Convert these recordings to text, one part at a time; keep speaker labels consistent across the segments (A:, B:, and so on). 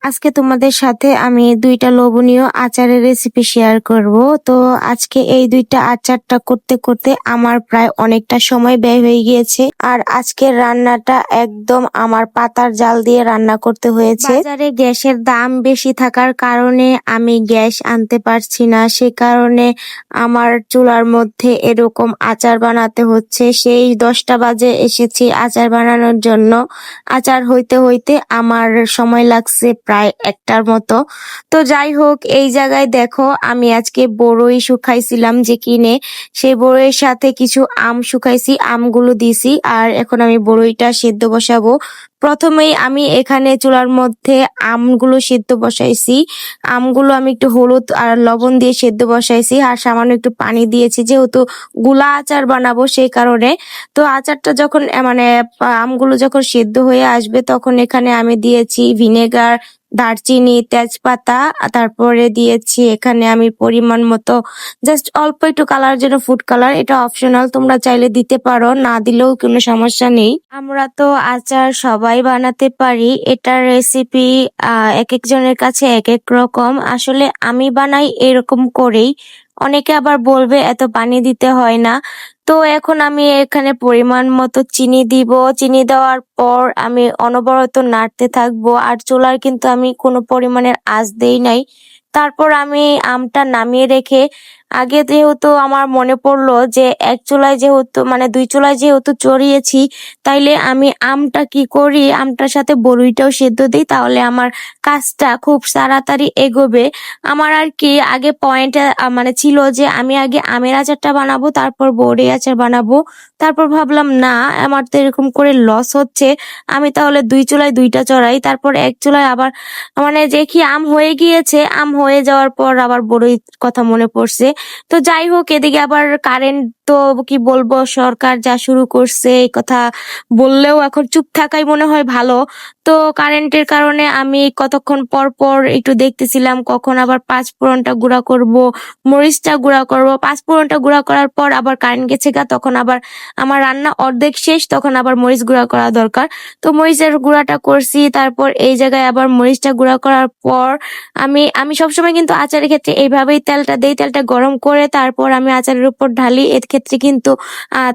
A: আজকে তোমাদের সাথে আমি ২টা লোভনীয় আচারের রেসিপি শেয়ার করব। তো আজকে এই ২টা আচারটা করতে করতে আমার প্রায় অনেকটা সময় ব্যয় হয়ে গিয়েছে। আর আজকের রান্নাটা একদম আমার পাতার জাল দিয়ে রান্না করতে হয়েছে। বাজারে গ্যাসের দাম বেশি থাকার কারণে আমি গ্যাস আনতে পারছি না, সে কারণে আমার চুলার মধ্যে এরকম আচার বানাতে হচ্ছে। সেই 10টা বাজে এসেছি আচার বানানোর জন্য। আচার হইতে হইতে আমার সময় লাগছে প্রায় 1টার মতো। তো যাই হোক, এই জায়গায় দেখো আমি আজকে বড়ই শুকাইছিলাম যে কিনে, সেই বড়ইয়ের সাথে কিছু আম শুকাইছি, আমগুলো দিছি। আর এখন আমি বড়ইটা সেদ্ধ বসাবো। প্রথমেই আমি এখানে চুলার মধ্যে আমগুলো সেদ্ধ বসাইছি। আমগুলো আমি একটু হলুদ আর লবণ দিয়ে সেদ্ধ বসাইছি, আর সামান্য একটু পানি দিয়েছি, যেহেতু গুলা আচার বানাবো সেই কারণে। তো আচারটা যখন আমগুলো যখন সেদ্ধ হয়ে আসবে তখন এখানে আমি দিয়েছি ভিনেগার, দারচিনি, তেজপাতা, তারপরে দিয়েছি এখানে আমি পরিমাণ মতো জাস্ট অল্প একটু কালার জন্য ফুড কালার। এটা অপশনাল, তোমরা চাইলে দিতে পারো, না দিলেও কোনো সমস্যা নেই। আমরা তো আচার সবাই বানাতে পারি, এটার রেসিপি এক একজনের কাছে এক এক রকম। আসলে আমি বানাই এরকম করেই, অনেকে আবার বলবে এত পানি দিতে হয় না। তো এখন আমি এখানে পরিমাণ মতো চিনি দিব। চিনি দেওয়ার পর আমি অনবরত নাড়তে থাকবো, আর চুলার কিন্তু আমি কোনো পরিমাণের আঁচ দেই নাই। তারপর আমি আমটা নামিয়ে রেখে, আগে যেহেতু আমার মনে পড়লো যে এক চুলায় যেহেতু 2 চুলায় যেহেতু চড়িয়েছি, তাইলে আমি আমটা কি করি, আমটার সাথে বড়িটাও সেদ্ধ দিই, তাহলে আমার কাজটা খুব তাড়াতাড়ি এগোবে। আমার আর কি আগে পয়েন্ট ছিল যে আমি আগে আমের আচারটা বানাবো, তারপর বড়ি আচার বানাবো। তারপর ভাবলাম না, আমার তো এরকম করে লস হচ্ছে, আমি তাহলে 2 চুলায় 2টা চড়াই। তারপর এক চুলায় আবার দেখি আম হয়ে গিয়েছে, আম হয়ে যাওয়ার পর আবার বড়ির কথা মনে পড়ছে। তো যাই হোক, এদিকে আবার কারেন্ট, তো কি বলবো, সরকার যা শুরু করছে এই কথা বললেও এখন চুপ থাকাই মনে হয় ভালো। তো কারেন্টের কারণে আমি কতক্ষণ পর পর একটু দেখতেছিলাম কখন আবার পাঁচফোড়নটা গুঁড়া করব, মরিচটা গুঁড়া করব। পাঁচফোড়নটা গুঁড়া করার পর আবার কারেন্ট গেছে গা, তখন আবার আমার রান্না অর্ধেক শেষ, তখন আবার মরিচ গুঁড়া করা দরকার। তো মরিচের গুঁড়াটা করছি, তারপর এই জায়গায় আবার মরিচটা গুঁড়া করার পর আমি আমি সবসময় কিন্তু আচারের ক্ষেত্রে এইভাবেই তেলটা দেই। তেলটা গরম করে তারপর আমি আচারের উপর ঢালি। এর ক্ষেত্রে কিন্তু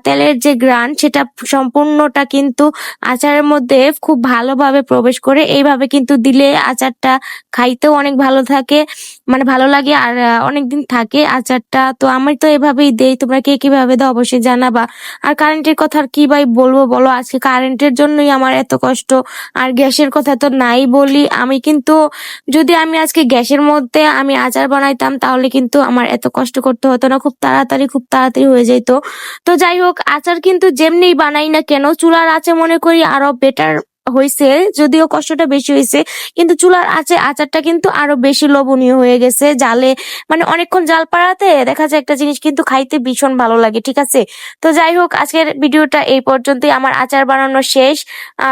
A: তেলের যে গ্রান সেটা সম্পূর্ণটা কিন্তু আচারের মধ্যে খুব ভালোভাবে প্রবেশ করে। এইভাবে কিন্তু দিলে আচারটা খাইতেও অনেক ভালো থাকে, ভালো লাগে, আর অনেকদিন থাকে আচারটা। তো আমি তো এভাবেই দেই, তোমরা কে কিভাবে দাও অবশ্যই জানাবা। আর কারেন্টের কথা আর কি ভাই বলবো বলো, আজকে কারেন্টের জন্যই আমার এত কষ্ট। আর গ্যাসের কথা তো নাই বলি, আমি কিন্তু যদি আমি আজকে গ্যাসের মধ্যে আমি আচার বানাইতাম তাহলে কিন্তু আমার এত কষ্ট করতে হতো না, খুব তাড়াতাড়ি হয়ে যেত। তো যাই হোক, আচার কিন্তু যেমনি বানাই না কেন, চুলার আঁচে মনে করি আরো বেটার হয়েছে, যদিও কষ্টটা বেশি হয়েছে, কিন্তু চুলার আঁচে আচারটা কিন্তু আরো বেশি লোভনীয় হয়ে গেছে। জালে অনেকক্ষণ জাল পাড়াতে দেখা যায় একটা জিনিস কিন্তু খাইতে ভীষণ ভালো লাগে, ঠিক আছে। তো যাই হোক, আজকের ভিডিওটা এই পর্যন্তই, আমার আচার বানানো শেষ।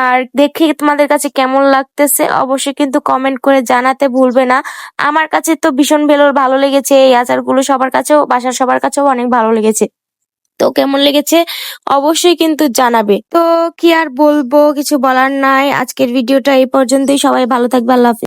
A: আর দেখি তোমাদের কাছে কেমন লাগতেছে অবশ্যই কিন্তু কমেন্ট করে জানাতে ভুলবে না। আমার কাছে তো ভীষণ ভালো লেগেছে এই আচারগুলো, সবার কাছেও, বাসার সবার কাছেও অনেক ভালো লেগেছে। তো কেমন লেগেছে অবশ্যই কিন্তু জানাবে। তো কি আর বলবো, কিছু বলার নাই। আজকের ভিডিওটা এই পর্যন্তই, সবাই ভালো থাকবে, আল্লাহ হাফেজ।